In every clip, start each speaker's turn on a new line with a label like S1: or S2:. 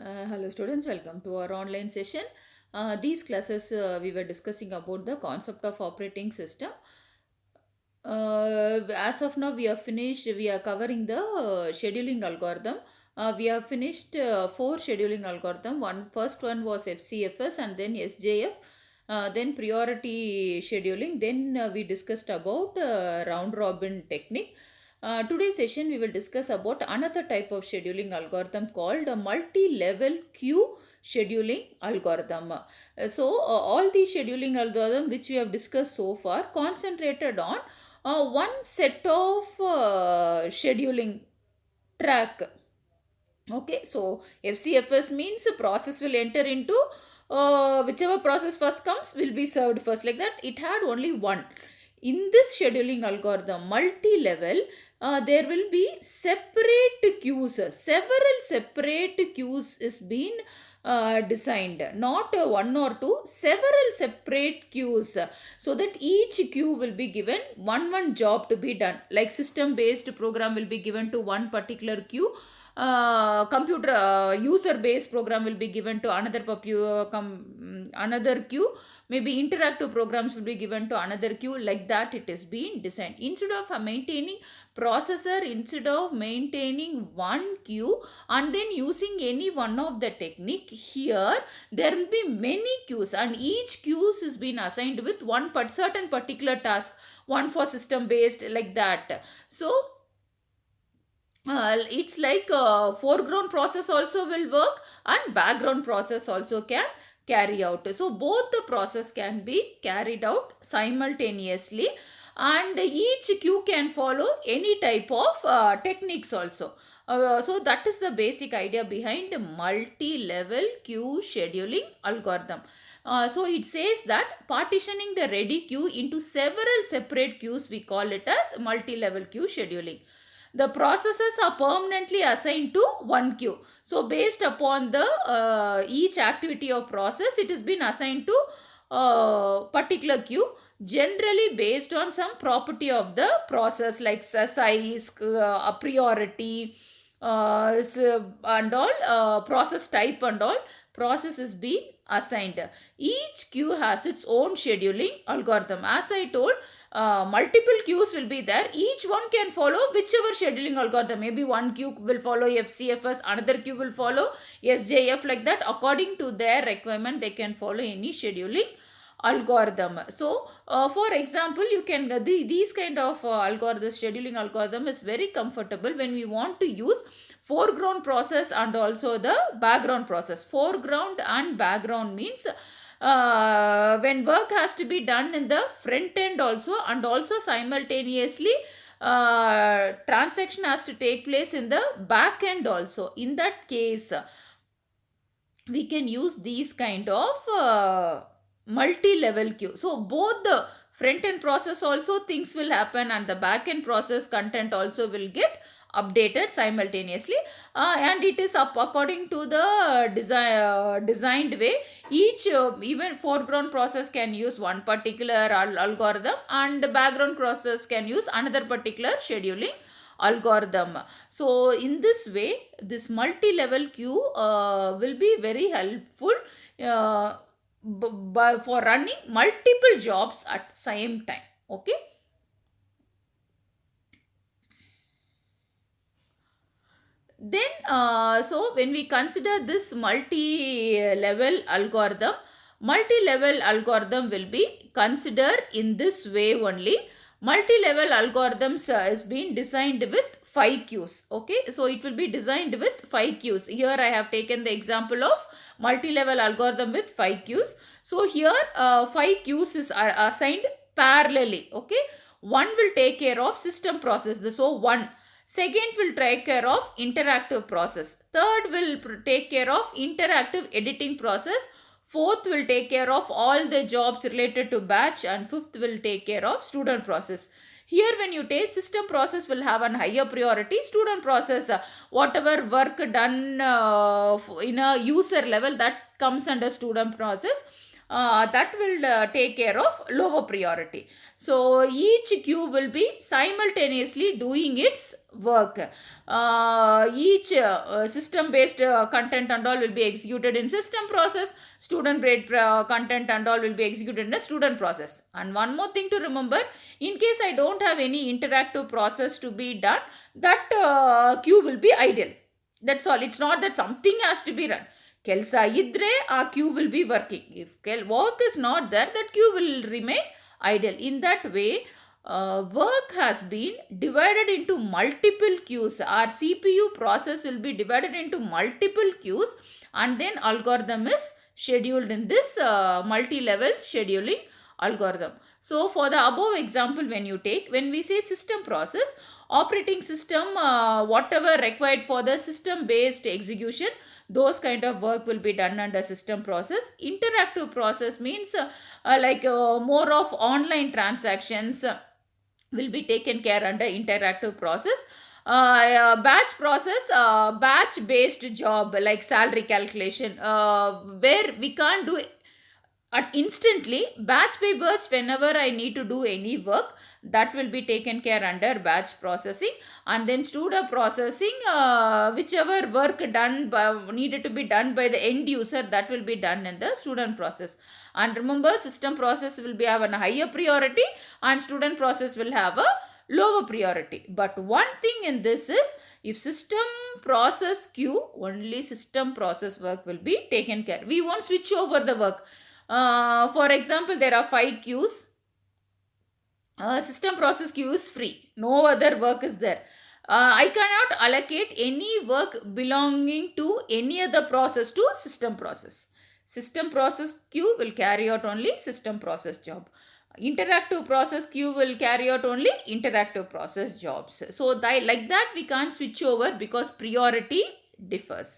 S1: Hello students, welcome to our online session. These classes we were discussing about the concept of operating system. As of now, we have finished. We are covering the scheduling algorithm. We have finished four scheduling algorithm. First one was FCFS and then SJF. Then priority scheduling. Then we discussed about round robin technique. Today's session we will discuss about another type of scheduling algorithm called a multi-level queue scheduling algorithm. All these scheduling algorithm which we have discussed so far concentrated on one set of scheduling track. Okay, so FCFS means a process will enter into whichever process first comes will be served first, like that. It had only one. In this scheduling algorithm, multi-level, there will be separate queues. Several separate queues is been designed, not one or two, several separate queues, so that each queue will be given one job to be done. Like system based program will be given to one particular queue, computer user based program will be given to another queue. Maybe interactive programs will be given to another queue. Like that it is being designed. Instead of maintaining processor, instead of maintaining one queue and then using any one of the technique, here there will be many queues and each queues is being assigned with one certain particular task, one for system based, like that. So it's like foreground process also will work and background process also can carry out. So both the process can be carried out simultaneously and each queue can follow any type of techniques also. So that is the basic idea behind multi-level queue scheduling algorithm. So it says that partitioning the ready queue into several separate queues, we call it as multi-level queue scheduling. The processes are permanently assigned to one queue. So based upon the each activity of process, it has been assigned to particular queue, generally based on some property of the process, like size, priority, and all, process type and all. Process is being assigned. Each queue has its own scheduling algorithm. As I told, multiple queues will be there. Each one can follow whichever scheduling algorithm. Maybe one queue will follow FCFS, another queue will follow SJF, like that. According to their requirement, they can follow any scheduling algorithm. So for example, you can these kind of scheduling algorithm is very comfortable when we want to use foreground process and also the background process. Foreground and background means when work has to be done in the front end also, and also simultaneously transaction has to take place in the back end also. In that case, we can use these kind of multi-level queue. So both the front end process also things will happen and the back end process content also will get updated simultaneously, and it is up according to the designed way. Each even foreground process can use one particular algorithm and the background process can use another particular scheduling algorithm. So in this way, this multi-level queue will be very helpful for running multiple jobs at same time. Okay. Then so when we consider this multi-level algorithm will be considered in this way only. Multi-level algorithms is being designed with 5 queues. Okay, so it will be designed with 5 queues. Here I have taken the example of multi-level algorithm with 5 queues. So here 5 queues are assigned parallelly. Okay, one will take care of system process. So one. Second will take care of interactive process. Third will take care of interactive editing process. Fourth will take care of all the jobs related to batch, and fifth will take care of student process. Here when you take system process will have an higher priority. Student process, whatever work done in a user level, that comes under student process. that will take care of lower priority. So each queue will be simultaneously doing its work. Each system based content and all will be executed in system process, student based content and all will be executed in a student process. And one more thing to remember, in case I don't have any interactive process to be done, that queue will be idle. That's all. It's not that something has to be run. ಕೆಲಸ ಇದ್ದರೆ ಆ queue will be working. If work is not there, that queue will remain idle. In that way, work has been divided into multiple queues. Our CPU process will be divided into multiple queues, and then algorithm is scheduled in this multi-level scheduling algorithm. So for the above example, when we say system process, operating system, whatever required for the system based execution, those kind of work will be done under system process. Interactive process means more of online transactions will be taken care under interactive process. Batch process, batch based job like salary calculation, where we can't do at instantly. Batch by batch, whenever I need to do any work, that will be taken care under batch processing. And then student processing, whichever work needed to be done by the end user, that will be done in the student process. And remember, system process will be have a higher priority and student process will have a lower priority. But one thing in this is, if system process queue, only system process work will be taken care. We won't switch over the work. For example, there are 5 queues. System process queue is free. No other work is there. I cannot allocate any work belonging to any other process to system process. System process queue will carry out only system process job. Interactive process queue will carry out only interactive process jobs. So like that we can't switch over because priority differs.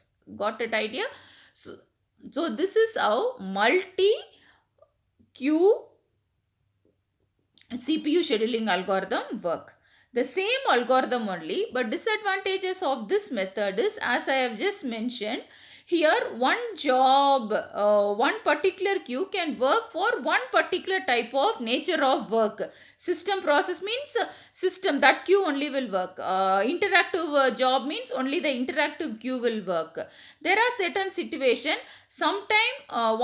S1: Got it idea? So this is how multi-queue CPU scheduling algorithm work. The same algorithm only, but disadvantages of this method is, as I have just mentioned, here one job, one particular queue can work for one particular type of nature of work. System process means system, that queue only will work. Interactive job means only the interactive queue will work. There are certain situation, sometime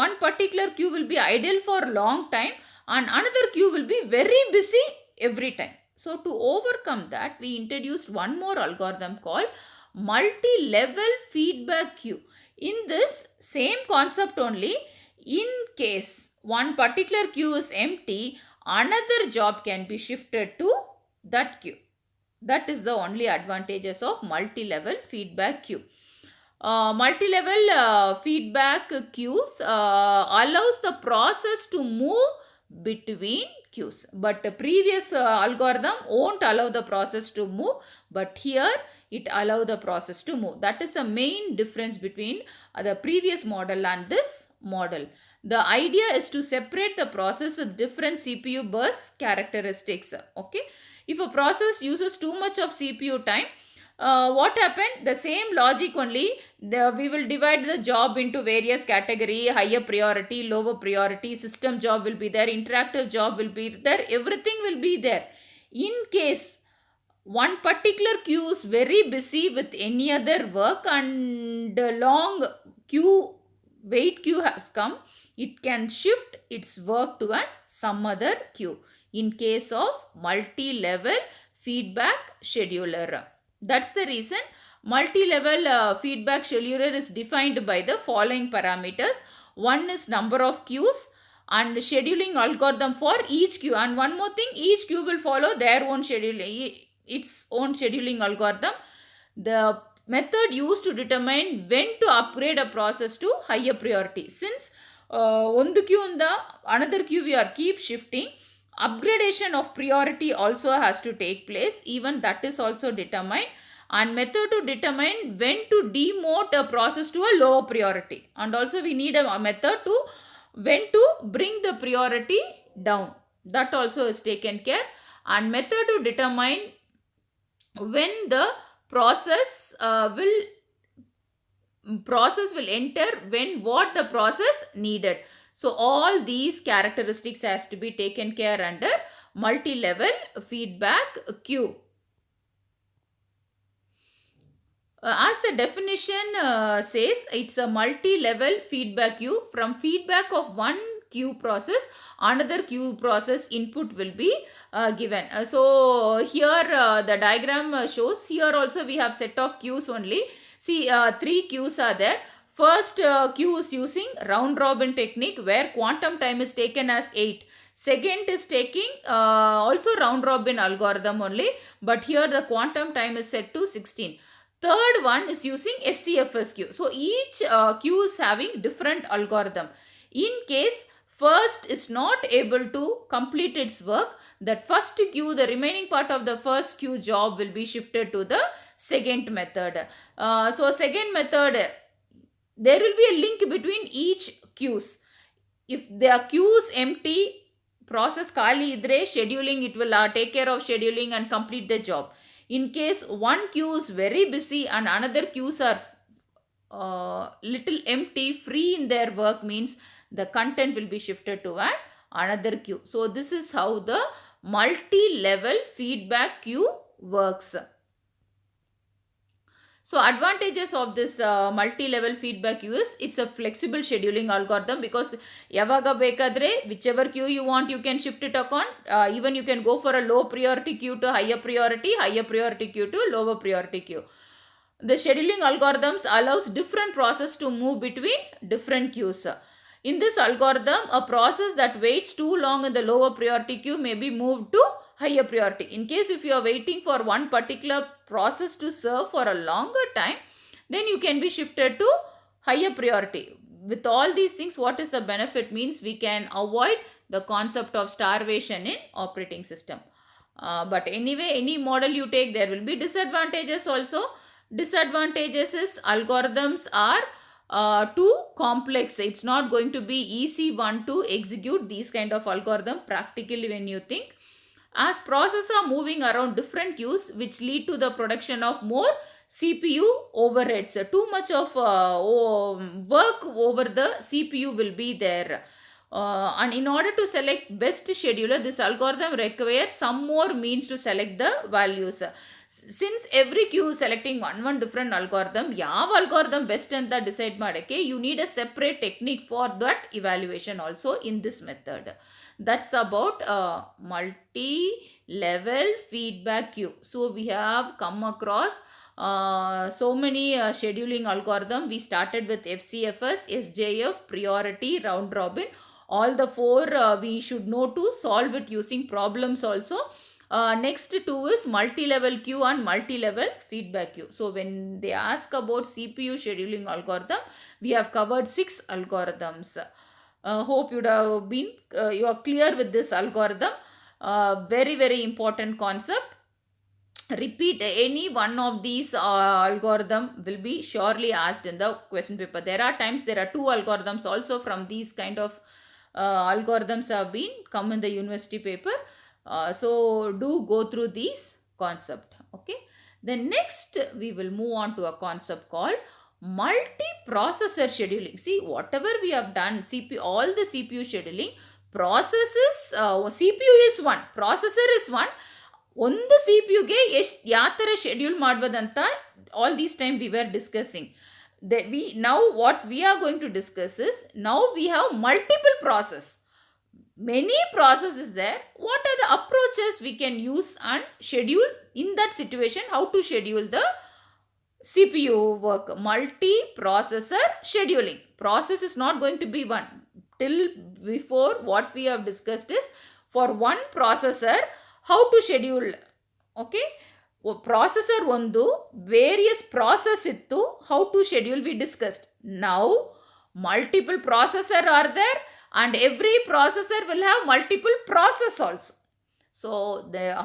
S1: one particular queue will be idle for a long time and another queue will be very busy every time. So to overcome that, we introduced one more algorithm called multi-level feedback queue. In this same concept only, in case one particular queue is empty, another job can be shifted to that queue. That is the only advantages of multi-level feedback queue. Multi-level feedback queues allows the process to move between queues, but the previous algorithm won't allow the process to move, but here it allow the process to move. That is the main difference between the previous model and this model. The idea is to separate the process with different CPU burst characteristics. Okay, if a process uses too much of CPU time, what happened? The same logic only, we will divide the job into various category: higher priority, lower priority, system job will be there, interactive job will be there, everything will be there. In case one particular queue is very busy with any other work and long wait queue has come, it can shift its work to some other queue in case of multi-level feedback scheduler. That's the reason multi-level feedback scheduler is defined by the following parameters. One is number of queues and scheduling algorithm for each queue. And one more thing, each queue will follow their own its own scheduling algorithm. The method used to determine when to upgrade a process to higher priority. Since one queue and another queue we are keep shifting, upgradation of priority also has to take place. Even that is also determined. And method to determine when to demote a process to a lower priority. And also we need a method to when to bring the priority down. That also is taken care. And method to determine when the process will enter when what the process needed. So all these characteristics has to be taken care under multi-level feedback queue. As the definition says, it's a multi-level feedback queue. From feedback of one queue process, another queue process input will be given. So here the diagram shows, here also we have set of queues only. See, three queues are there. First queue is using round robin technique where quantum time is taken as 8. Second is taking also round robin algorithm only, but here the quantum time is set to 16. Third one is using FCFS queue. So each queue is having different algorithm. In case first is not able to complete its work, that first queue, the remaining part of the first queue job will be shifted to the second method. So second method, there will be a link between each queues. If the queue is empty, process kali idre, scheduling, it will take care of scheduling and complete the job. In case one queue is very busy and another queues are little empty, free in their work, means the content will be shifted to another queue. So this is how the multi-level feedback queue works. So advantages of this multi-level feedback queue is it's a flexible scheduling algorithm, because yavaga bekadre whichever queue you want you can shift it upon. Even you can go for a low priority queue to higher priority queue to lower priority queue. The scheduling algorithms allows different process to move between different queues. In this algorithm, a process that waits too long in the lower priority queue may be moved to higher priority. In case if you are waiting for one particular process to serve for a longer time, then you can be shifted to higher priority. With all these things, what is the benefit? Means we can avoid the concept of starvation in operating system. But anyway, any model you take, there will be disadvantages also. Disadvantages is algorithms are too complex. It's not going to be easy one to execute these kind of algorithm practically when you think. As processes are moving around different queues, which lead to the production of more CPU overheads. Too much of work over the CPU will be there. And in order to select best scheduler, this algorithm requires some more means to select the values. Since every queue is selecting one different algorithm, ಯಾವ algorithm best ಅಂತ decide ಮಾಡಕ್ಕೆ, you need a separate technique for that evaluation also in this method. That's about multi-level feedback queue. So we have come across so many scheduling algorithm. We started with FCFS, SJF, priority, round robin. All the four we should know to solve it using problems also. Next two is multi-level queue and multi-level feedback queue. So when they ask about CPU scheduling algorithm, we have covered 6 algorithms. Hope you have been you are clear with this algorithm. Very important concept. Repeat any one of these algorithm will be surely asked in the question paper. There are times there are 2 algorithms also from these kind of algorithms have been come in the university paper. So do go through these concept. Okay, then next we will move on to a concept called multi-processor scheduling. See, whatever we have done, CPU, all the CPU scheduling processes, CPU is one, processor is one. ಒಂದು CPUಗೆ ಎಷ್ಟು ಯಾವ ಥರ schedule ಮಾಡ್ಬೋದಂತ all these time we were discussing. Now what we are going to discuss is, now we have multiple process, many processes there. What are the approaches we can use and schedule in that situation? How to schedule the CPU work? Multi-processor scheduling. Process is not going to be one. Till before what we have discussed is, for one processor how to schedule. Okay, processor ಒಂದು various process ಇತ್ತು, how to schedule we discussed. Now multiple processor are there and every processor will have multiple process also. So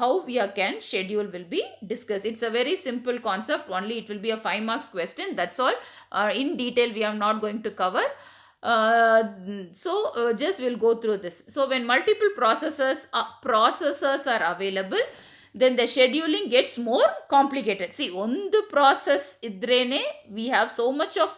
S1: how we can schedule will be discussed. It's a very simple concept, only it will be a 5 marks question, that's all. In detail we are not going to cover. Just we'll go through this. So when multiple processors are available, then the scheduling gets more complicated. See, one process idrene we have so much of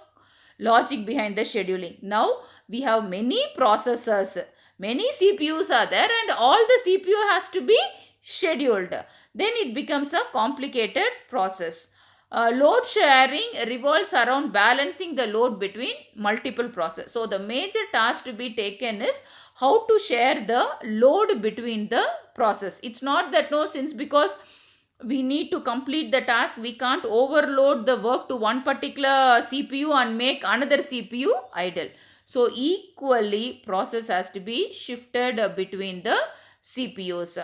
S1: logic behind the scheduling. Now we have many processors, many CPUs are there, and all the CPU has to be scheduled. Then it becomes a complicated process. Load sharing revolves around balancing the load between multiple processes. So the major task to be taken is how to share the load between the process. It's not that no, since because we need to complete the task, we can't overload the work to one particular CPU and make another CPU idle. So equally process has to be shifted between the CPUs.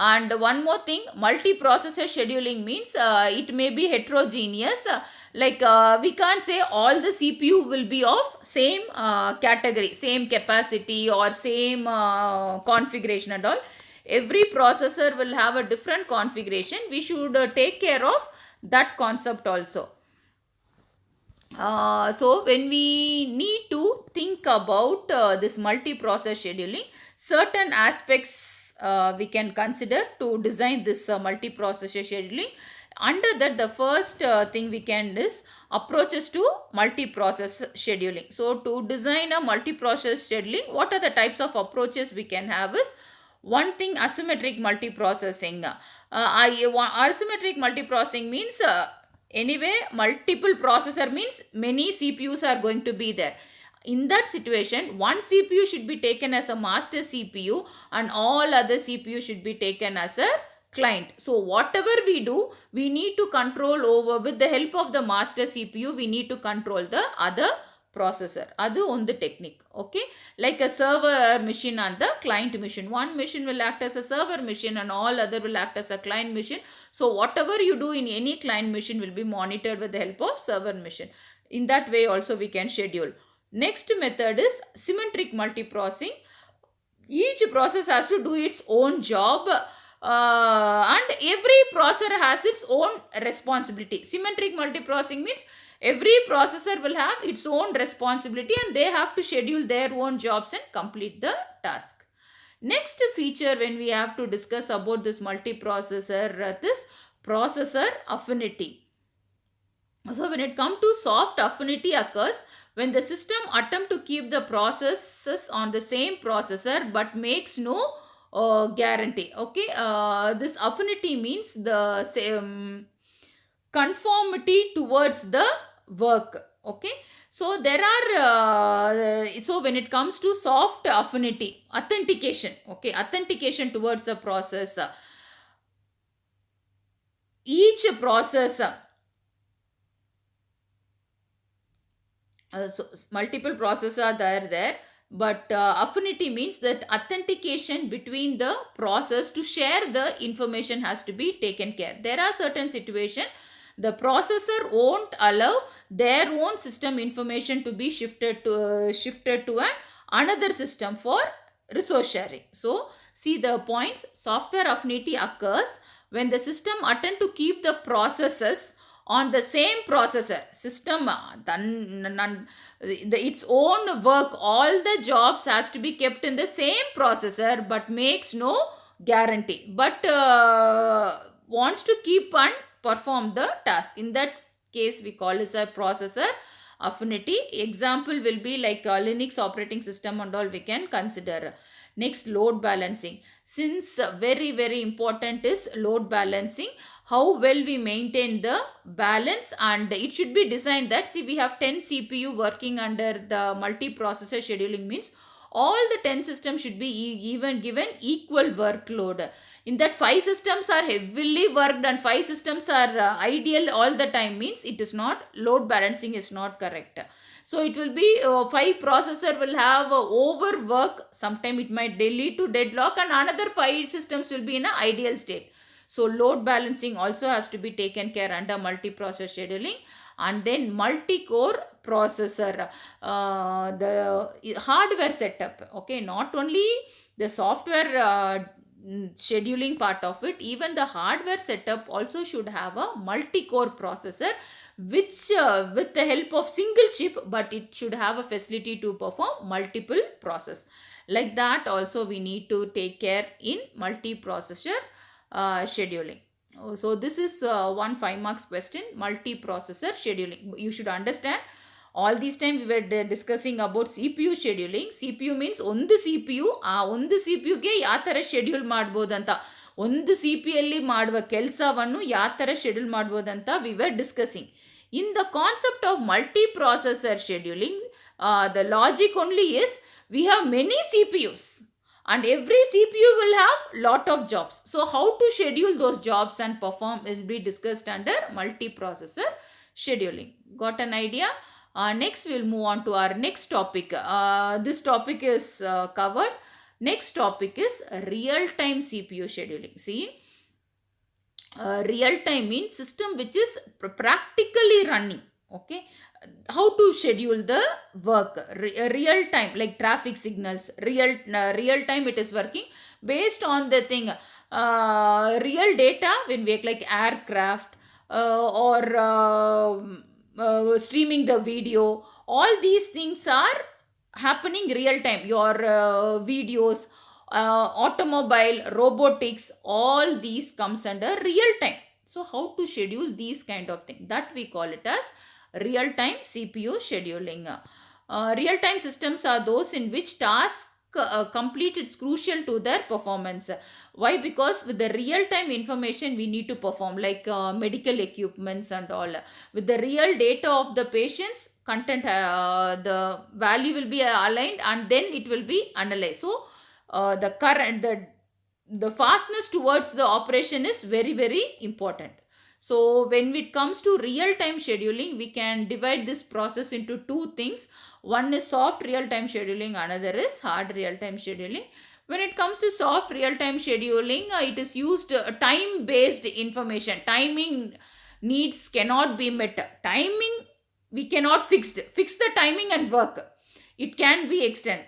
S1: And one more thing, multiprocessor scheduling means it may be heterogeneous. We can't say all the CPU will be of same category, same capacity or same configuration and all. Every processor will have a different configuration. We should take care of that concept also. So when we need to think about this multi-process scheduling, certain aspects we can consider to design this multi-processor scheduling. Under that, the first thing we can is approaches to multi-process scheduling. So to design a multi-process scheduling, what are the types of approaches we can have is one thing, asymmetric multiprocessing. Asymmetric multiprocessing means anyway multiple processor means many CPUs are going to be there. In that situation, one CPU should be taken as a master CPU and all other CPU should be taken as a client. So whatever we do, we need to control over, with the help of the master CPU, we need to control the other processor. Adu on the technique. Okay, like a server machine and the client machine. One machine will act as a server machine and all other will act as a client machine. So whatever you do in any client machine will be monitored with the help of server machine. In that way also we can schedule. Next method is symmetric multiprocessing. Each process has to do its own job and every processor has its own responsibility. Symmetric multiprocessing means every processor will have its own responsibility and they have to schedule their own jobs and complete the task. Next feature when we have to discuss about this multiprocessor, this processor affinity. So when it comes to soft affinity occurs when the system attempt to keep the processes on the same processor but makes no guarantee. Okay, this affinity means the same conformity towards the work. Okay, so there are so when it comes to soft affinity, authentication, okay, authentication towards the process, each process so multiple processes are there, but affinity means that authentication between the process to share the information has to be taken care. There are certain situations the processor won't allow their own system information to be shifted to another system for resource sharing. So see the points. Software affinity occurs when the system attempt to keep the processes on the same processor system, its own work, all the jobs has to be kept in the same processor but makes no guarantee, but wants to keep and perform the task. In that case we call it a processor affinity. Example will be like Linux operating system and all we can consider. Next, load balancing. Since very important is load balancing, how well we maintain the balance, and it should be designed that, see, we have 10 CPU working under the multiprocessor scheduling means all the 10 systems should be even given equal workload. In that 5 systems are heavily worked and 5 systems are ideal all the time means it is not, load balancing is not correct. So it will be 5 processor will have overwork, sometime it might lead to deadlock, and another 5 systems will be in an ideal state. So load balancing also has to be taken care under multiprocessor scheduling. And then multi-core processor, the hardware setup, okay, not only the software scheduling part of it, even the hardware setup also should have a multi-core processor which with the help of single chip, but it should have a facility to perform multiple process. Like that also we need to take care in multiprocessor scheduling. So this is one 5 marks question, multiprocessor scheduling. You should understand, all this time we were discussing about CPU scheduling. CPU means ಒಂದು CPU, ಆ ಒಂದು CPUಗೆ ಯಾವ ಥರ schedule ಮಾಡ್ಬೋದಂತ, ಒಂದು C ಪಿಯಲ್ಲಿ ಮಾಡುವ ಕೆಲಸವನ್ನು ಯಾವ ಥರ ಶೆಡ್ಯೂಲ್ ಮಾಡ್ಬೋದಂತ we were discussing. In the concept of multiprocessor scheduling, the logic only is we have many CPUs and every CPU will have lot of jobs. So how to schedule those jobs and perform will be discussed under multiprocessor scheduling. Got an idea? Next we'll move on to our next topic. This topic is covered. Next topic is real-time CPU scheduling. See, real-time means system which is practically running. Okay, how to schedule the work, real time, like traffic signals, real time it is working based on the thing, real data when we like aircraft, or streaming the video, all these things are happening real time. Your videos, automobile, robotics, all these comes under real time. So how to schedule these kind of things, that we call it as real-time CPU scheduling. Real-time systems are those in which task complete is crucial to their performance. Why? Because with the real-time information we need to perform, like medical equipments and all. With the real data of the patients, content, the value will be aligned and then it will be analyzed. So the current, the fastness towards the operation is very, very important. So when it comes to real-time scheduling, we can divide this process into two things. One is soft real-time scheduling, another is hard real-time scheduling. When it comes to soft real-time scheduling, it is used time-based information. Timing needs cannot be met. Timing we cannot fix the timing and work. It can be extended.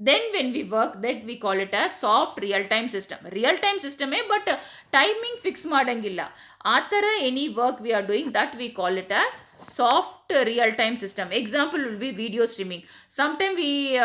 S1: Then when we work, that we call it as soft real-time system. Real-time system but timing fix madangilla, athara any work we are doing, that we call it as soft real-time system. Example will be video streaming. Sometimes we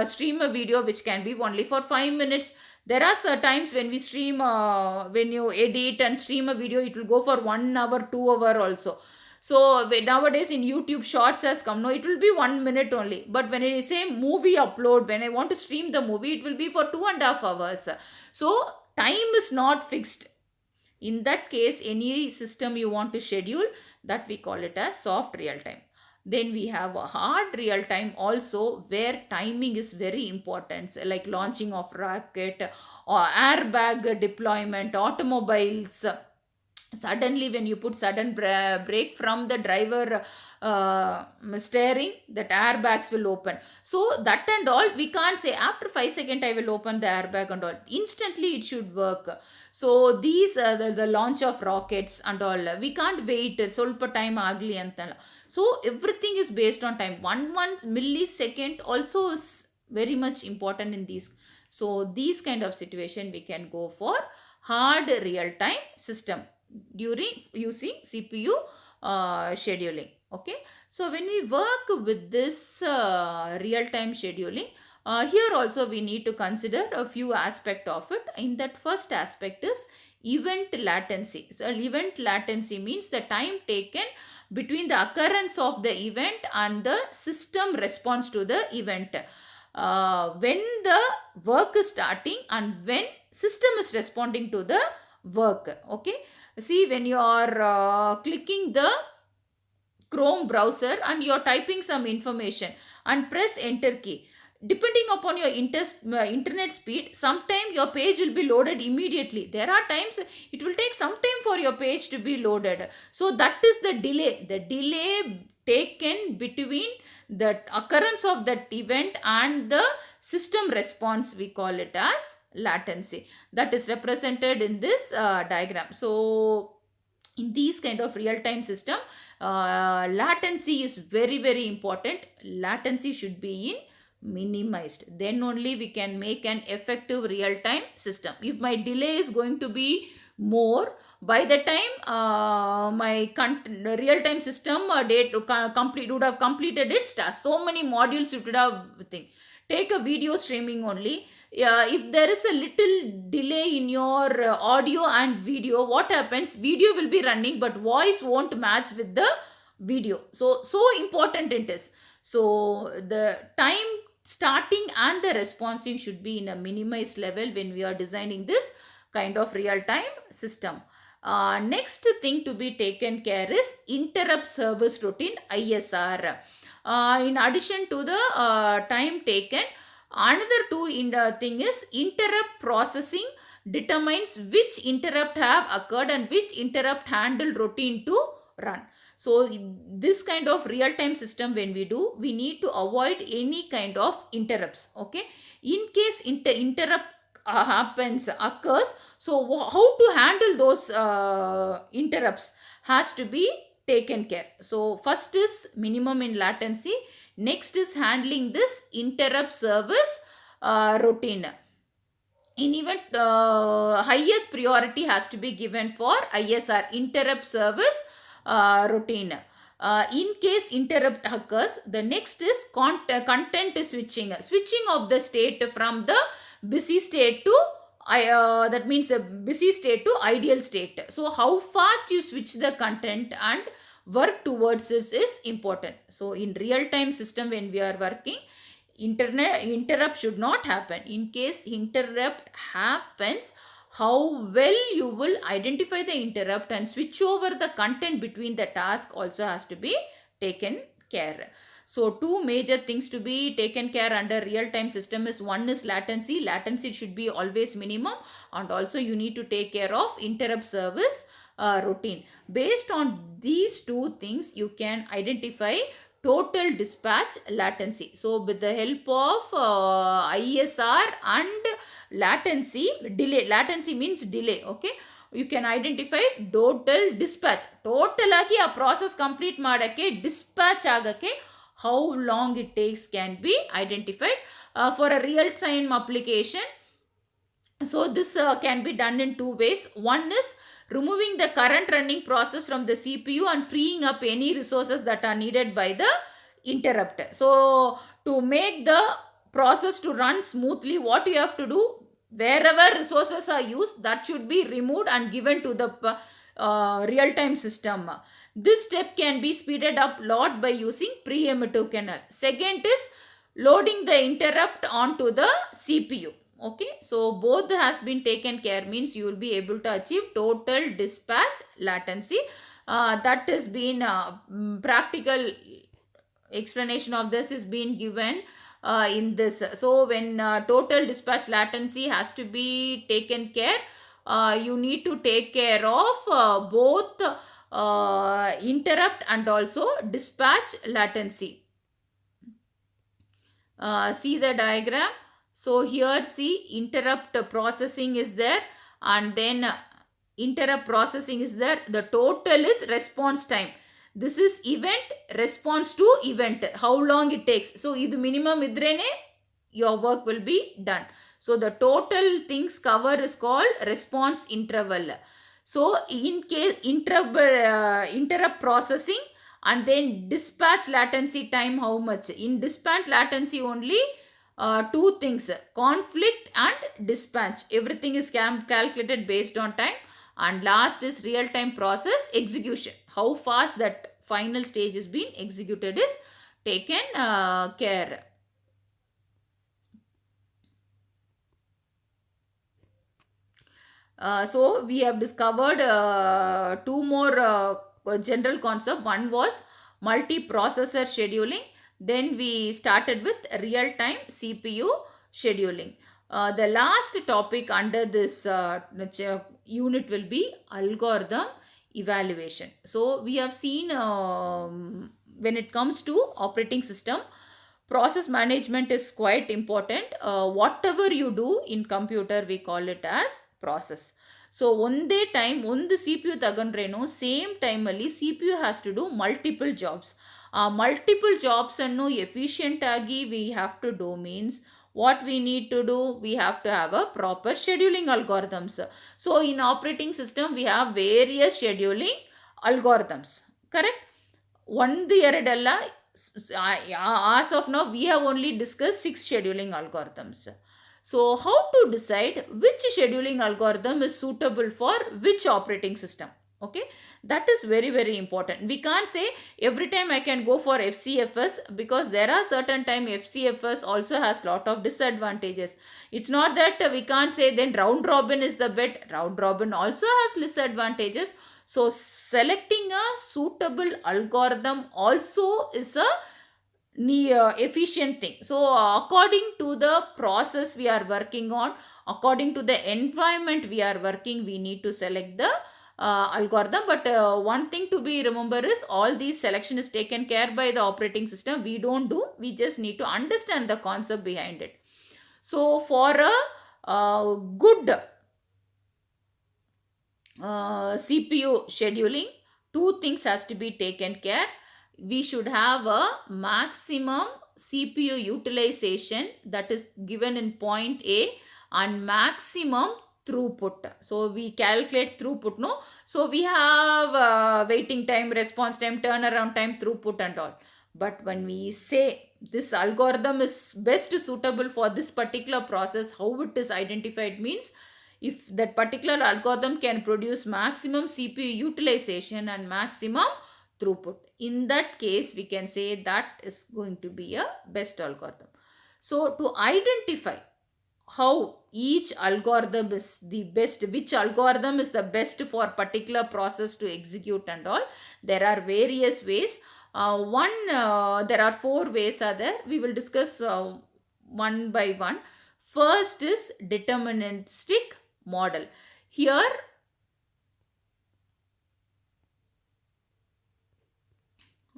S1: stream a video which can be only for 5 minutes. There are times when we stream, when you edit and stream a video, it will go for 1 hour, 2 hour also. So nowadays in YouTube shorts has come, no, it will be 1 minute only. But when I say movie upload, when I want to stream the movie, it will be for 2.5 hours. So time is not fixed. In that case, any system you want to schedule, that we call it as soft real time. Then we have a hard real time also, where timing is very important, like launching of rocket or airbag deployment, automobiles. Suddenly when you put sudden brake from the driver steering, that airbags will open. So that and all, we can't say after 5 seconds I will open the airbag and all. Instantly it should work. So these are the launch of rockets and all, we can't wait solpa time agli anta. So everything is based on time. 1 millisecond also is very much important in these. So these kind of situation we can go for hard real time system during using CPU scheduling. Okay, so when we work with this real-time scheduling, here also we need to consider a few aspects of it. In that, first aspect is event latency. So event latency means the time taken between the occurrence of the event and the system response to the event. When the work is starting and when system is responding to the work. Okay, see, when you are clicking the Chrome browser and you are typing some information and press enter key, depending upon your internet speed, sometime your page will be loaded immediately. There are times it will take some time for your page to be loaded. So that is the delay taken between the occurrence of that event and the system response. We call it as latency. That is represented in this diagram. So in these kind of real-time system, latency is very, very important. Latency should be in minimized, then only we can make an effective real-time system. If my delay is going to be more, by the time my real-time system date would have completed its task. So many modules it would have thing. Take a video streaming only. if there is a little delay in your audio and video, what happens? Video will be running, but voice won't match with the video. So important it is. So the time starting and the responding should be in a minimized level when we are designing this kind of real time system. Next thing to be taken care is interrupt service routine, ISR. In addition to the time taken, another two in the thing is interrupt processing determines which interrupt have occurred and which interrupt handle routine to run. So this kind of real time system, when we do, we need to avoid any kind of interrupts. Okay, in case interrupt occurs, so how to handle those interrupts has to be taken care. So first is minimum in latency, next is handling this interrupt service routine. In even highest priority has to be given for ISR, interrupt service routine. In case interrupt occurs, the next is content switching, switching of the state from the busy state to that means a busy state to ideal state. So how fast you switch the content and work towards this is important. So in real time system, when we are working, internet interrupt should not happen. In case interrupt happens, how well you will identify the interrupt and switch over the content between the task also has to be taken care. So two major things to be taken care under real time system is, one is latency. Latency should be always minimum, and also you need to take care of interrupt service routine. Based on these two things, you can identify total dispatch latency. So with the help of ISR and latency means delay. Okay, you can identify total dispatch, total ಆಗಿ ಆ process complete ಮಾಡಕ್ಕೆ, dispatch ಆಗಕ್ಕೆ how long it takes can be identified for a real time application. So this can be done in two ways. One is removing the current running process from the CPU and freeing up any resources that are needed by the interrupt. So to make the process to run smoothly, what you have to do, wherever resources are used, that should be removed and given to the real time system. This step can be speeded up lot by using preemptive kernel. Second is loading the interrupt onto the CPU. Okay, so both has been taken care, means you will be able to achieve total dispatch latency. That has been practical explanation of this is being given in this. So when total dispatch latency has to be taken care, you need to take care of both interrupt and also dispatch latency. See the diagram. So here see, interrupt processing is there, and then interrupt processing is there. The total is response time. This is event response to event, how long it takes. So idu minimum idrene your work will be done. So the total things cover is called response interval. So in case interrupt processing, and then dispatch latency time, how much? In dispatch latency only two things, conflict and dispatch, everything is calculated based on time. And last is real time process execution, how fast that final stage is being executed is taken care. So we have discovered two more general concepts. One was multi-processor scheduling, then we started with real-time CPU scheduling. The last topic under this unit will be algorithm evaluation. So we have seen when it comes to operating system, process management is quite important. Whatever you do in computer, we call it as process. So ಒಂದೇ time ಒಂದು C P U ತಗೊಂಡ್ರೇನು, same ಟೈಮಲ್ಲಿ C P U has to do multiple jobs. ಆ multiple ಜಾಬ್ಸನ್ನು ಎಫಿಷಿಯೆಂಟಾಗಿ we have to do means what we need to do, we have to have a proper scheduling algorithms. So in operating system we have various scheduling algorithms, correct? ಒಂದು ಎರಡಲ್ಲ, as of now we have only discussed 6 scheduling algorithms. So how to decide which scheduling algorithm is suitable for which operating system? Okay, that is very very important. We can't say every time I can go for FCFS, because there are certain time FCFS also has lot of disadvantages. It's not that we can't say then round robin is the bet. Round robin also has disadvantages. So selecting a suitable algorithm also is a efficient thing. So according to the process we are working on, according to the environment we are working, we need to select the algorithm. But one thing to be remember is all these selection is taken care by the operating system. We don't do, we just need to understand the concept behind it. So for a good CPU scheduling, two things has to be taken care. We should have a maximum CPU utilization that is given in point A, and maximum throughput. So we calculate throughput, no? So we have waiting time, response time, turnaround time, throughput and all. But when we say this algorithm is best suitable for this particular process, how it is identified means, if that particular algorithm can produce maximum CPU utilization and maximum throughput, in that case we can say that is going to be a best algorithm. So to identify how each algorithm is the best, which algorithm is the best for particular process to execute and all, there are various ways. There are four ways are there. We will discuss one by one. First is deterministic model. Here,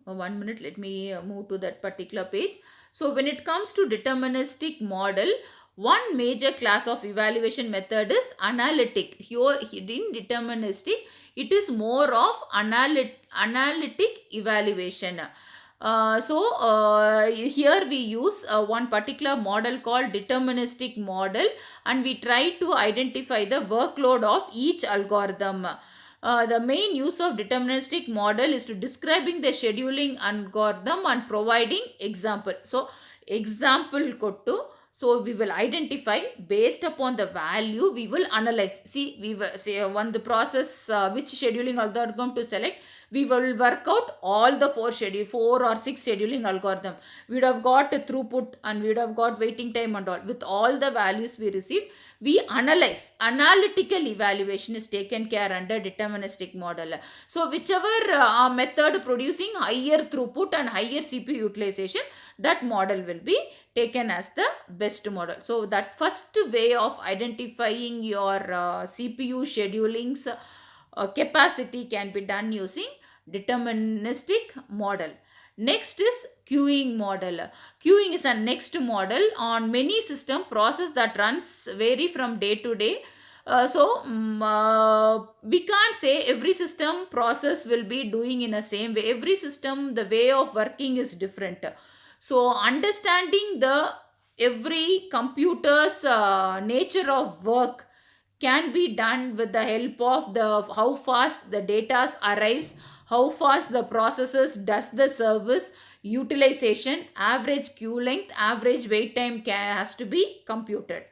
S1: 1 minute, let me move to that particular page. So when it comes to deterministic model, one major class of evaluation method is analytic. Here in deterministic, it is more of analytic evaluation. Here we use one particular model called deterministic model, and we try to identify the workload of each algorithm. The main use of deterministic model is to describing the scheduling algorithm and providing example. So example kottu, so we will identify based upon the value, we will analyze. See, we will say one the process which scheduling algorithm to select. We will work out all the four or six scheduling algorithm. We would have got a throughput and we would have got waiting time and all. With all the values we receive, we analyze. Analytical evaluation is taken care under deterministic model. So whichever method producing higher throughput and higher CPU utilization, that model will be taken as the best model. So that first way of identifying your CPU scheduling's capacity can be done using deterministic model. Next is queuing model. Queuing is a next model on many system process that runs vary from day to day. We can't say every system process will be doing in the same way. Every system, the way of working is different. So understanding the every computer's nature of work can be done with the help of the how fast the data arrives, how fast the processes does the service, utilization, average queue length, average wait time has to be computed.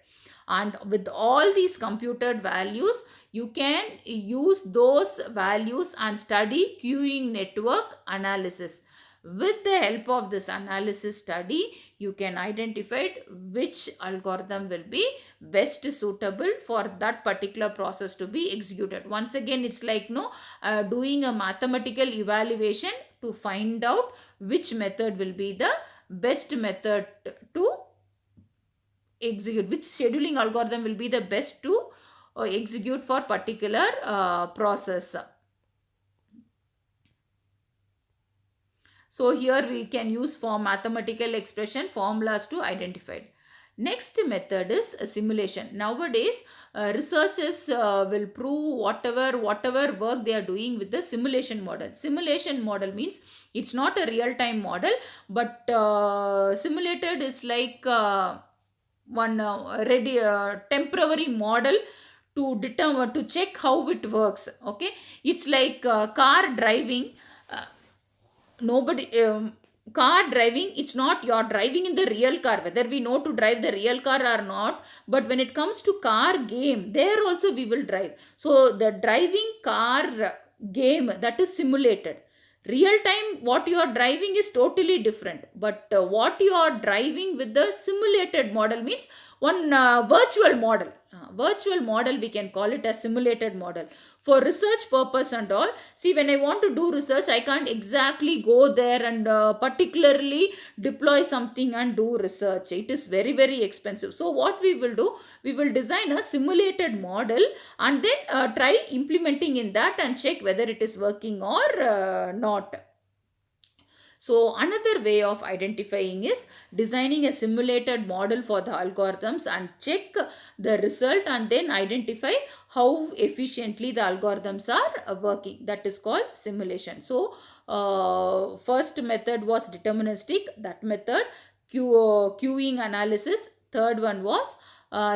S1: And with all these computed values, you can use those values and study queuing network analysis. With the help of this analysis study, you can identify which algorithm will be best suitable for that particular process to be executed. Once again, it's like doing a mathematical evaluation to find out which method will be the best method to execute, which scheduling algorithm will be the best to execute for particular process. So here we can use for mathematical expression formulas to identify it. Next method is simulation. Nowadays, researchers will prove whatever work they are doing with the simulation model. Simulation model means it's not a real-time model, but simulated is like one ready temporary model to determine, to check how it works. Okay, it's like car driving. Nobody car driving, it's not you're driving in the real car, whether we know to drive the real car or not, but when it comes to car game, there also we will drive. So the driving car game, that is simulated. Real time what you are driving is totally different, but what you are driving with the simulated model means one virtual model. Virtual model, we can call it a simulated model for research purpose and all. See, when I want to do research, I can't exactly go there and particularly deploy something and do research. It is very, very expensive. So what we will do, we will design a simulated model and then try implementing in that and check whether it is working or not. So another way of identifying is designing a simulated model for the algorithms and check the result and then identify how efficiently the algorithms are working. That is called simulation. So first method was deterministic, that method, queuing analysis. Third one was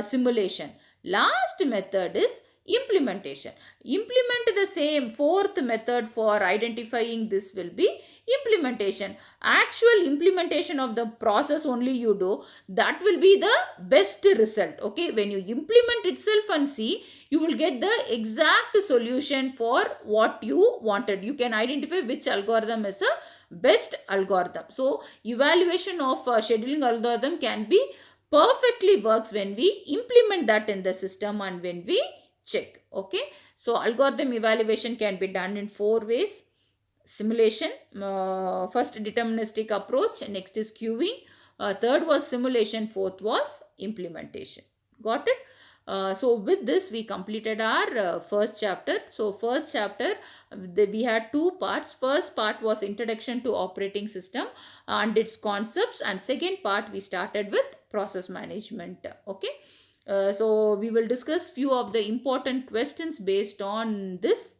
S1: simulation. Last method is implementation. Implement the same. Fourth method for identifying this will be implementation. Actual implementation of the process only you do, that will be the best result. Okay, when you implement itself and see, you will get the exact solution for what you wanted. You can identify which algorithm is a best algorithm. So evaluation of scheduling algorithm can be perfectly works when we implement that in the system and when we check. Okay, so algorithm evaluation can be done in 4 ways. Simulation, first deterministic approach, next is queuing, third was simulation, fourth was implementation. Got it? So with this we completed our first chapter. So first chapter, we had 2 parts. First part was introduction to operating system and its concepts, and second part we started with process management. Okay, so we will discuss few of the important questions based on this.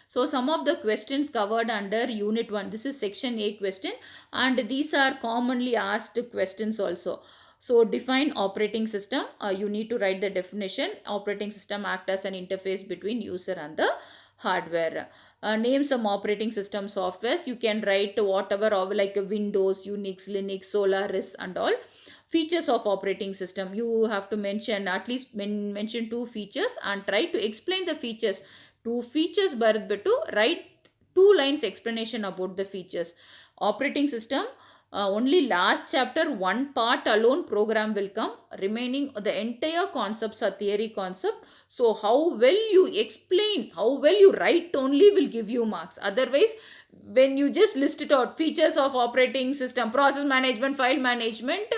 S1: So some of the questions covered under unit 1, this is section A question, and these are commonly asked questions also. So define operating system. You need to write the definition. Operating system act as an interface between user and the hardware. Name some operating system softwares. You can write whatever of like Windows, Unix, Linux, Solaris and all. Features of operating system. You have to mention at least mention 2 features and try to explain the features. 2 features ಬರೆದ್ಬಿಟ್ಟು write 2 lines explanation about the features. Operating system, only last chapter 1 part alone program will come, remaining the entire concepts are theory concept. So how well you explain, how well you write only will give you marks. Otherwise, when you just list it out, features of operating system, process management, file management,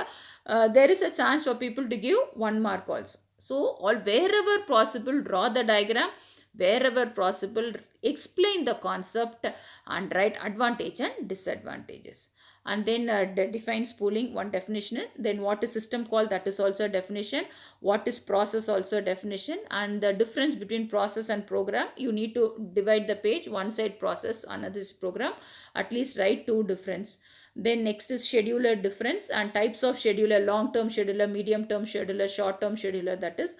S1: there is a chance for people to give 1 mark also. So all wherever possible, draw the diagram, wherever possible explain the concept and write advantage and disadvantages. And then define spooling, one definition. Then what is system call, that is also a definition. What is process, also a definition. And the difference between process and program, you need to divide the page, one side process, another is program, at least write 2 difference. Then next is scheduler difference and types of scheduler, long term scheduler, medium term scheduler, short term scheduler, that is.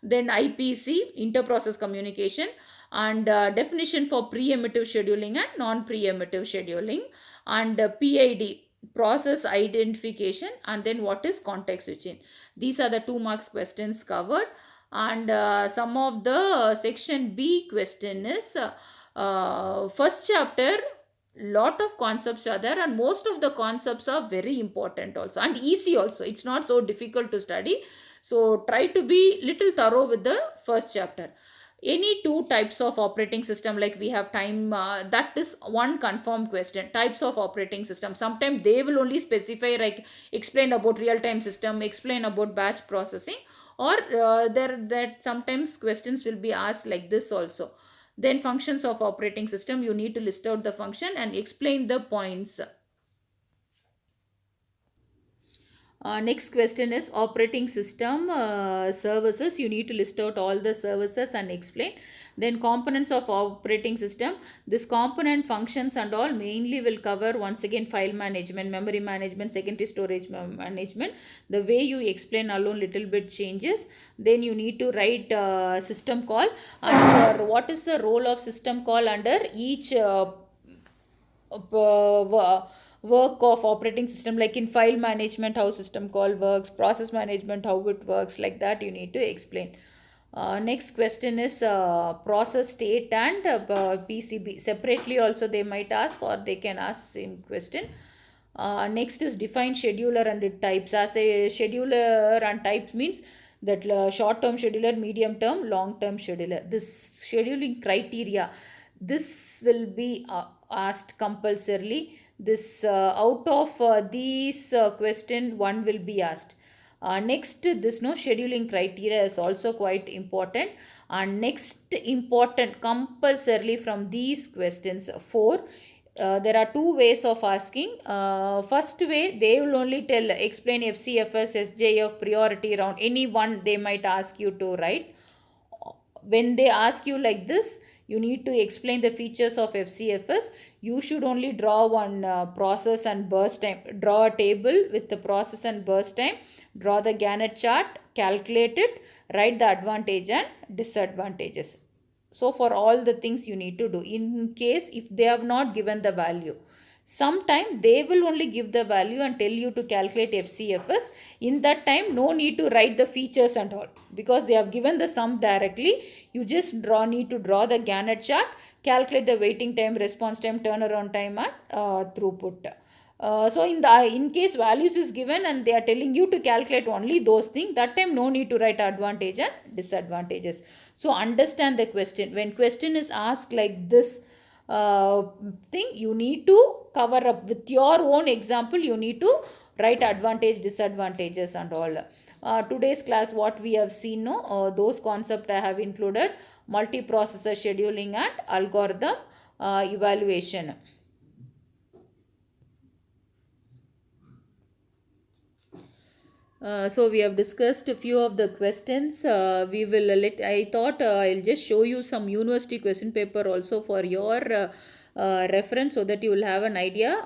S1: Then IPC, inter-process communication, and definition for pre-emittive scheduling and non-pre-emittive scheduling, and PID, process identification, and then what is context switching. These are the 2 marks questions covered. And some of the section B question is first chapter, lot of concepts are there and most of the concepts are very important also and easy also. It's not so difficult to study. So try to be little thorough with the first chapter. Any 2 types of operating system, like we have time, that is one confirmed question. Types of operating system, sometimes they will only specify, like explain about real-time system, explain about batch processing, or that sometimes questions will be asked like this also. Then functions of operating system, you need to list out the function and explain the points. Next question is operating system services. You need to list out all the services and explain. Then components of operating system. This component functions and all mainly will cover once again file management, memory management, secondary storage management. The way you explain alone little bit changes. Then you need to write system call and for what is the role of system call under each work of operating system, like in file management how system call works, process management how it works, like that you need to explain. Next question is process state and PCB separately also they might ask, or they can ask same question. Next is define scheduler and its types. As a scheduler and types means that short term scheduler, medium term, long term scheduler. This scheduling criteria, this will be asked compulsorily. This out of these question, one will be asked. Next, this no scheduling criteria is also quite important. And next important compulsorily from these questions, four, there are two ways of asking. First way, they will only tell explain FCFS, SJF, priority round, any one they might ask you to write. When they ask you like this, you need to explain the features of FCFS. You should only draw one process and burst time, draw a table with the process and burst time, draw the Gantt chart, calculate it, write the advantage and disadvantages. So for all the things you need to do, in case if they have not given the value, sometime they will only give the value and tell you to calculate FCFS. In that time, no need to write the features and all, because they have given the sum directly. You just need to draw the Gantt chart, calculate the waiting time, response time, turnaround time and throughput. So in case values is given and they are telling you to calculate only those things, that time no need to write advantage and disadvantages. So understand the question. When question is asked like this uh, thing, you need to cover up with your own example. You need to write advantage, disadvantages and all. Today's class what we have seen, no, those concept I have included: multiprocessor scheduling and algorithm evaluation. So we have discussed a few of the questions. We will let. I thought I'll just show you some university question paper also for your reference, so that you will have an idea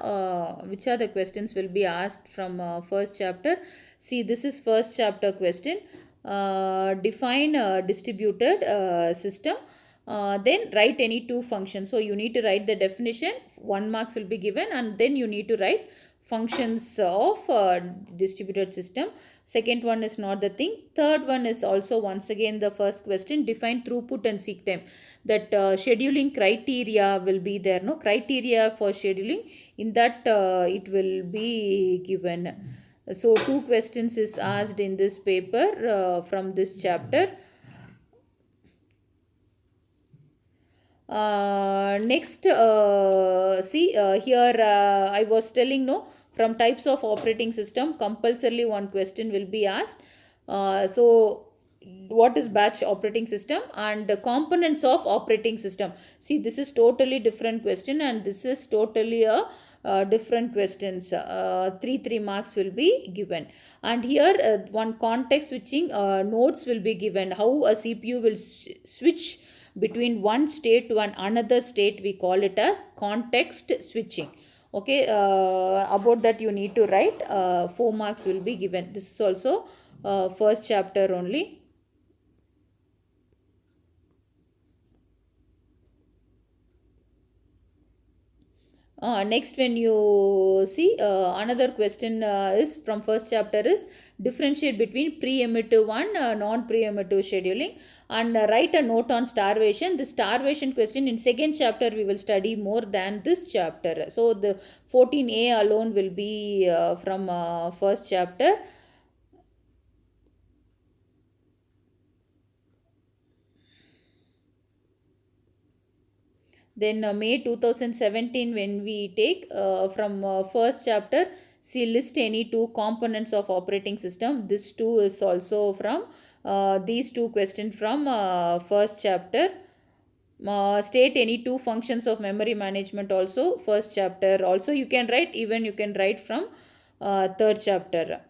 S1: which are the questions will be asked from first chapter. See, this is first chapter question. Define a distributed system. Then write any two functions. So you need to write the definition. 1 marks will be given, and then you need to write functions of distributed system. Second one is not the thing. Third one is also once again the first question: define throughput and seek time. That scheduling criteria will be there, no, criteria for scheduling. In that it will be given. So two questions is asked in this paper from this chapter. Next, see here I was telling, no, from types of operating system compulsorily one question will be asked. So what is batch operating system and the components of operating system? See, this is totally different question, and this is totally a different questions. 3 marks will be given. And here one context switching notes will be given, how a CPU will switch between one state to another state. We call it as context switching. Okay, about that you need to write. 4 marks will be given. This is also first chapter only. Next, when you see another question is from first chapter is differentiate between pre-emittive and non-pre-emittive scheduling, and write a note on starvation. The starvation question in second chapter we will study more than this chapter. So the 14A alone will be from first chapter. Then May 2017 when we take from first chapter, see list any two components of operating system. This two is also from these two questions from first chapter. State any two functions of memory management also first chapter. Also you can write, even you can write from third chapter.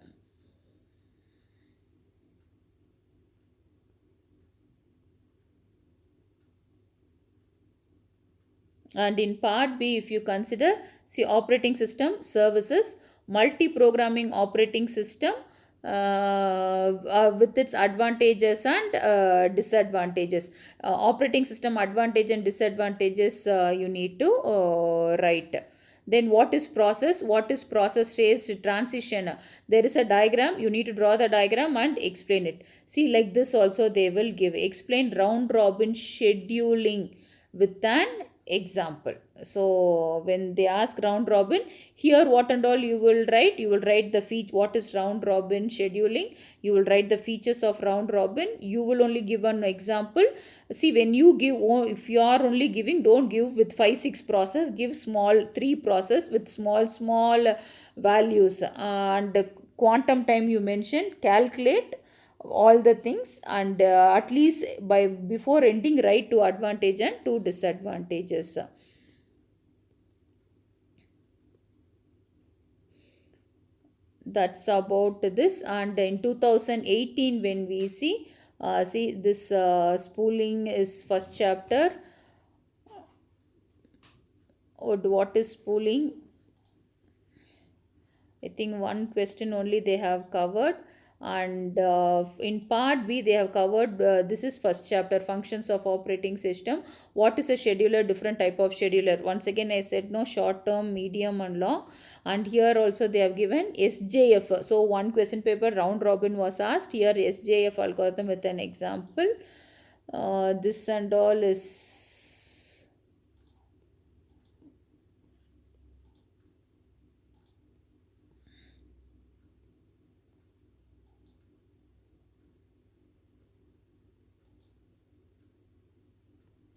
S1: And in part B, if you consider, see operating system services, multi-programming operating system with its advantages and disadvantages. Operating system advantage and disadvantages you need to write. Then what is process? What is process stage transition? There is a diagram, you need to draw the diagram and explain it. See, like this also they will give, explain round robin scheduling with an example. So when they ask round robin, here what and all you will write? You will write the what is round robin scheduling, you will write the features of round robin, you will only give an example. See, when you give, if you are only giving, don't give with 5 6 process, give small 3 process with small values. And quantum time you mentioned, calculate all the things, and at least by before ending write two advantage and two disadvantages. That's about this. And in 2018 when we see this spooling is first chapter. What is spooling? I think one question only they have covered. And in part B, they have covered, this is first chapter, functions of operating system. What is a scheduler? Different type of scheduler. Once again, I said no, short term, medium, and long. And here also they have given SJF. So one question paper round robin was asked. Here SJF algorithm with an example. This and all is.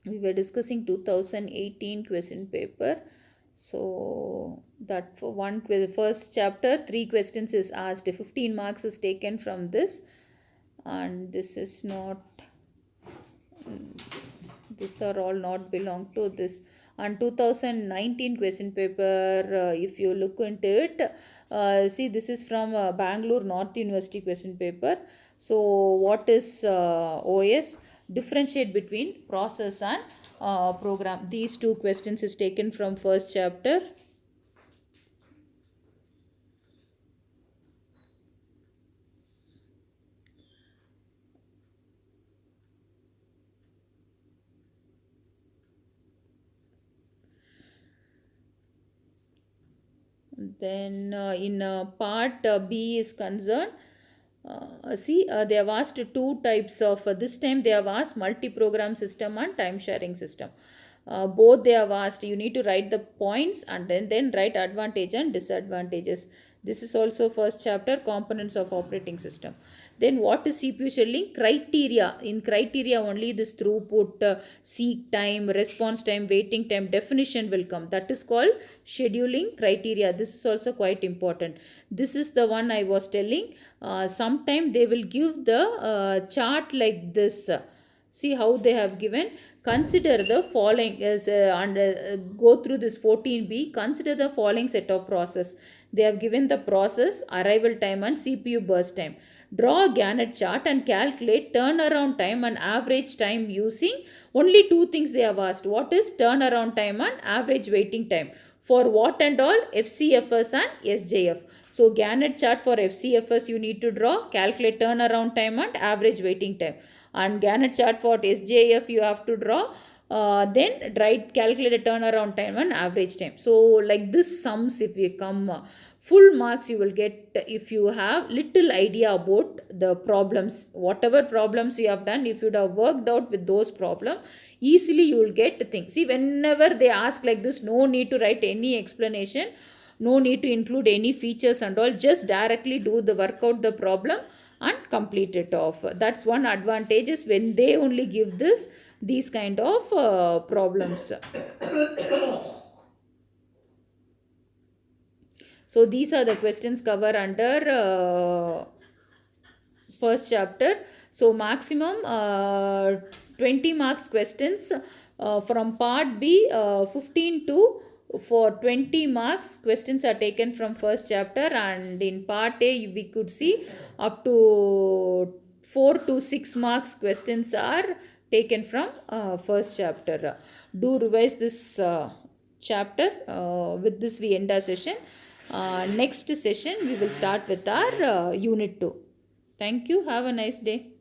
S1: We were discussing 2018 question paper. So that for one, first chapter 3 questions is asked, 15 marks is taken from this. And this is not, these are all not belong to this. And 2019 question paper, if you look into it, see, this is from Bangalore North University question paper. So what is OS? Differentiate between process and program. These two questions is taken from first chapter. Then in part B is concerned, they have asked two types of, this time they have asked multi-program system and time sharing system. Both they have asked, you need to write the points and then write advantage and disadvantages. This is also first chapter, components of operating system. Then what is CPU scheduling? Criteria. In criteria only this throughput, seek time, response time, waiting time, definition will come. That is called scheduling criteria. This is also quite important. This is the one I was telling. Sometime they will give the chart like this. See how they have given. Consider the following as and go through this 14b. Consider the following set of process. They have given the process, arrival time, and CPU burst time. Draw a Gantt chart and calculate turnaround time and average time using only two things they have asked. What is turnaround time and average waiting time? For what and all? FCFS and SJF. So Gantt chart for FCFS you need to draw, calculate turnaround time and average waiting time. And Gantt chart for SJF you have to draw, then write, calculate a turnaround time and average time. So like this sums, if you come, full marks you will get if you have little idea about the problems. Whatever problems you have done, if you have worked out with those problems, easily you will get things. See, whenever they ask like this, no need to write any explanation, no need to include any features and all, just directly do the work out the problem and complete it off. That's one advantage is when they only give these kind of problems. So these are the questions covered under first chapter. So maximum 20 marks questions from part B, 15 to for 20 marks questions are taken from first chapter, and in part A we could see up to 4 to 6 marks questions are taken from first chapter. Do revise this chapter. With this we end our session. Next session we will start with our unit 2. Thank you. Have a nice day.